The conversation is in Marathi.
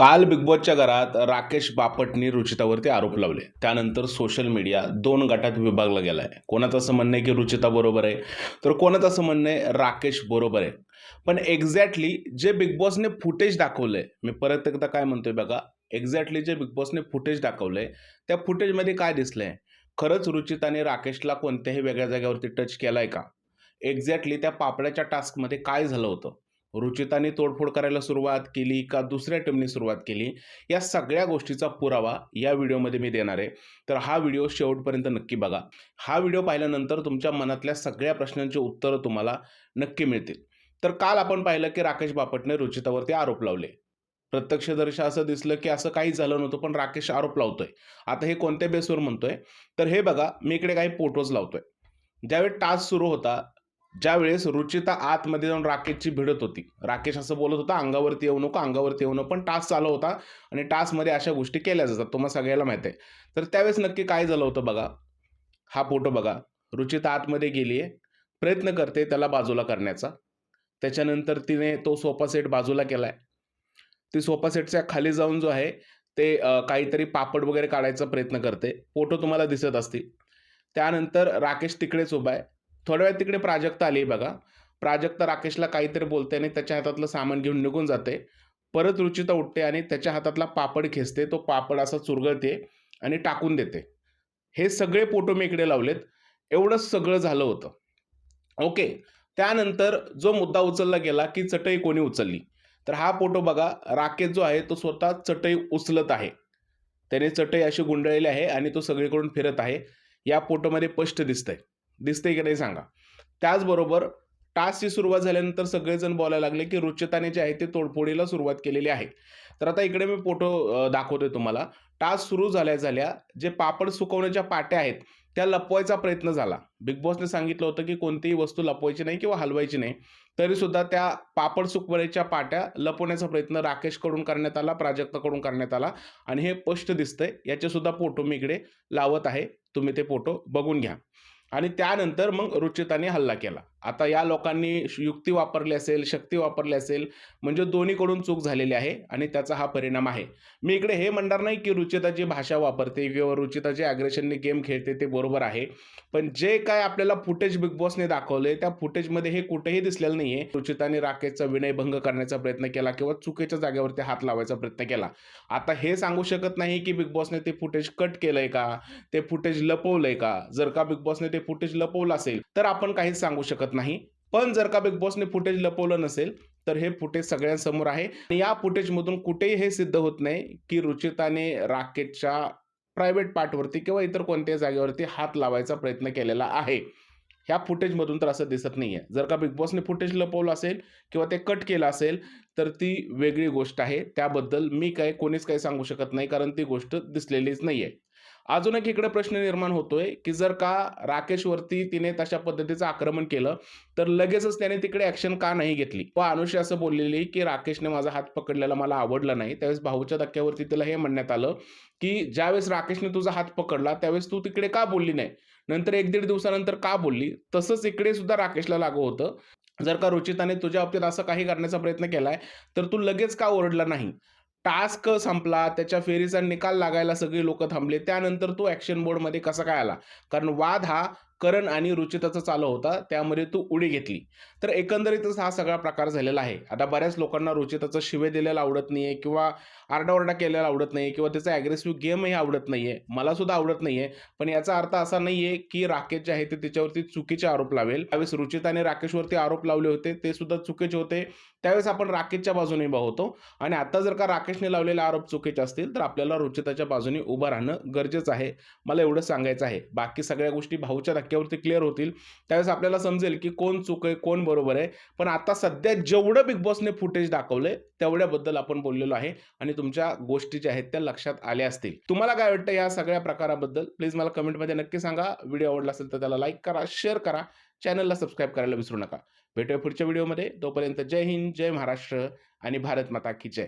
काल बिग बॉसच्या घरात राकेश बापटने रुचितावरती आरोप लावले. त्यानंतर सोशल मीडिया दोन गटात विभागला गेला आहे. कोणाचं असं म्हणणं आहे की रुचिता बरोबर आहे, तर कोणाचं असं म्हणणं आहे राकेश बरोबर आहे. पण एक्झॅक्टली जे बिग बॉसने फुटेज दाखवलंय, मी परत एकदा काय म्हणतोय बघा, एक्झॅक्टली जे बिग बॉसने फुटेज दाखवलंय, त्या फुटेजमध्ये काय दिसलंय? खरंच रुचिताने राकेशला कोणत्याही वेगळ्या जागेवरती टच केलाय का? एक्झॅक्टली त्या पापड्याच्या टास्कमध्ये काय झालं होतं? रुचिताने तोडफोड करायला सुरुवात केली का दुसऱ्या टीमने सुरुवात केली? या सगळ्या गोष्टीचा पुरावा या व्हिडिओमध्ये मी देणार आहे. तर हा व्हिडिओ शेवटपर्यंत नक्की बघा. हा व्हिडिओ पाहिल्यानंतर तुमच्या मनातल्या सगळ्या प्रश्नांची उत्तरं तुम्हाला नक्की मिळतील. तर काल आपण पाहिलं की राकेश बापटने रुचितावरती आरोप लावले. प्रत्यक्षदर्शी असं दिसलं की असं काही झालं नव्हतं, पण राकेश आरोप लावतोय. आता हे कोणत्या बेसवर म्हणतोय? तर हे बघा, मी इकडे काही फोटोज लावतोय. ज्यावेळी टास्क सुरू होता, ज्यावेळेस रुचिता आतमध्ये जाऊन राकेशची भिडत होती. राकेश असं बोलत होता, "अंगावरती येऊ नको, अंगावरती येऊ नको." पण टास्क चालू होता आणि टास्कमध्ये अशा गोष्टी केल्या जातात. तुम्हाला सगळ्याला माहीत आहे. तर त्यावेळेस नक्की काय झालं होतं बघा. हा फोटो बघा. रुचिता आतमध्ये गेली आहे. प्रयत्न करते त्याला बाजूला करण्याचा. त्याच्यानंतर तिने तो सोफा सेट बाजूला केलाय. ती सोफा सेटच्या खाली जाऊन जो आहे ते काहीतरी पापड वगैरे काढायचा प्रयत्न करते. फोटो तुम्हाला दिसत असतील. त्यानंतर राकेश तिकडेच उभा आहे. थोड्या वेळात तिकडे प्राजक्ता आली बघा. प्राजक्ता राकेशला काहीतरी बोलते आणि त्याच्या हातातलं सामान घेऊन निघून जाते. परत रुचिता उठते आणि त्याच्या हातातला पापड खेचते. तो पापड असा चुरगळते आणि टाकून देते. हे सगळे फोटो मी इकडे लावलेत. एवढंच सगळं झालं होतं. ओके. त्यानंतर जो मुद्दा उचलला गेला, की चटई कोणी उचलली? तर हा फोटो बघा. राकेश जो आहे तो स्वतः चटई उचलत आहे. त्याने चटई अशी गुंडाळलेली आहे आणि तो सगळीकडून फिरत आहे. या फोटोमध्ये स्पष्ट दिसतंय. दिसतंय की नाही सांगा? त्याचबरोबर टास्कची सुरुवात झाल्यानंतर सगळेजण बोलायला लागले, की रुचिताने जे आहे ते तोडफोडीला सुरुवात केलेली आहे. तर आता इकडे मी फोटो दाखवतोय तुम्हाला. टास्क सुरू झाल्या-झाल्या जे पापड सुकवण्याच्या पाट्या आहेत, त्या लपवायचा प्रयत्न झाला. बिग बॉसने सांगितलं होतं, की कोणतीही वस्तू लपवायची नाही किंवा हलवायची नाही. तरीसुद्धा त्या पापड सुकवण्याच्या पाट्या लपवण्याचा प्रयत्न राकेशकडून करण्यात आला, प्राजक्ताकडून करण्यात आला आणि हे स्पष्ट दिसतंय. याचेसुद्धा फोटो मी इकडे लावत आहे. तुम्ही ते फोटो बघून घ्या. आणि त्यानंतर मग रुचिताने हल्ला केला. आता या लोकांनी युक्ती वापरली असेल, शक्ती वापरली असेल, म्हणजे दोन्हीकडून चूक झालेली आहे आणि त्याचा हा परिणाम आहे. मी इकडे हे म्हणणार नाही, की रुचिता जी भाषा वापरते किंवा रुचिता जे अग्रेशनने गेम खेळते ते बरोबर आहे. पण जे काय आपल्याला फुटेज बिग बॉसने दाखवलंय, त्या फुटेजमध्ये हे कुठेही दिसलेलं नाहीये. रुचिताने राकेशचा विनयभंग करण्याचा प्रयत्न केला किंवा चुकीच्या जागेवरती हात लावायचा प्रयत्न केला. आता हे सांगू शकत नाही, की बिग बॉसने ते फुटेज कट केलंय का? ते फुटेज लपवलंय का? जर का बिग बॉसने ते फुटेज लपवलं असेल, तर आपण काहीच सांगू शकत नाही. पण जर का बिग बॉसने फुटेज लपवलं नसेल, तर हे फुटेज सगळ्यांसमोर आहे आणि या फुटेजमधून कुठेही हे सिद्ध होत नाही, की रुचिताने राकेशच्या प्रायव्हेट पार्टवरती किंवा इतर कोणत्याही जागेवरती हात लावायचा प्रयत्न केलेला आहे. ह्या फुटेजमधून तर असं दिसत नाहीये. जर का बिग बॉसने फुटेज लपवलं असेल किंवा ते कट केलं असेल, तर ती वेगळी गोष्ट आहे. त्याबद्दल मी कोणीच काही सांगू शकत नाही, कारण ती गोष्ट दिसलेलीच नाहीये. अजून एक इकडे प्रश्न निर्माण होतोय, की जर का राकेशवरती तिने तशा पद्धतीचं आक्रमण केलं, तर लगेचच त्याने तिकडे ॲक्शन का नाही घेतली? व अनुषा असं बोललेली, की राकेशने माझा हात पकडलेला मला आवडला नाही. त्यावेळेस भाऊच्या धक्क्यावरती तिला हे म्हणण्यात आलं, की ज्यावेळेस राकेशने तुझा हात पकडला, त्यावेळेस तू तिकडे का बोलली नाही? नंतर 1-1.5 दिवसानंतर का बोलली? तसंच इकडे सुद्धा राकेशला लागू होतं. जर का रुचिताने तुझ्या बाबतीत असं काही करण्याचा प्रयत्न केलाय, तर तू लगेच का ओरडला नाही? टास्क संपला, त्याच्या फेरीचा निकाल लागायला सगळी लोकं थांबले. त्यानंतर तो ॲक्शन मोडमध्ये कसा काय आला? कारण वाद हा करण आणि रुचिताचा चालू होता. त्यामध्ये तू उडी घेतली. तर एकंदरीतच हा सगळा प्रकार झालेला आहे. आता बऱ्याच लोकांना रुचिताचं शिवे दिलेलं आवडत नाहीये किंवा आरडाओरडा केलेला आवडत नाहीये किंवा त्याचा अग्रेसिव्ह गेमही आवडत नाहीये. मला सुद्धा आवडत नाहीये. पण याचा अर्थ असा नाहीये, की राकेश जे आहे ते तिच्यावरती चुकीचे आरोप लावेल. त्यावेळेस रुचिताने राकेशवरती आरोप लावले होते, ते सुद्धा चुकीचे होते. त्यावेळेस आपण राकेशच्या बाजूने उभा होतो आणि आता जर का राकेशने लावलेले आरोप चुकीचे असतील, तर आपल्याला रुचिताच्या बाजूने उभं राहणं गरजेचं आहे. मला एवढंच सांगायचं आहे. बाकी सगळ्या गोष्टी भाऊच्या धक्क्यावरती क्लिअर होतील. त्यावेळेस आपल्याला समजेल, की कोण चूक आहे, कोण बरोबर आहे. पण आता सध्या जेवढं बिग बॉसने फुटेज दाखवलंय, तेवढ्याबद्दल आपण बोललेलो आहे आणि तुमच्या गोष्टी ज्या आहेत त्या लक्षात आल्या असतील. तुम्हाला काय वाटतं या सगळ्या प्रकाराबद्दल? प्लीज मला कमेंटमध्ये नक्की सांगा. व्हिडिओ आवडला असेल तर त्याला लाईक करा, शेअर करा, चॅनलला सबस्क्राईब करायला विसरू नका. भेटूया पुढच्या व्हिडिओमध्ये. तोपर्यंत जय हिंद, जय महाराष्ट्र आणि भारत माता की जय.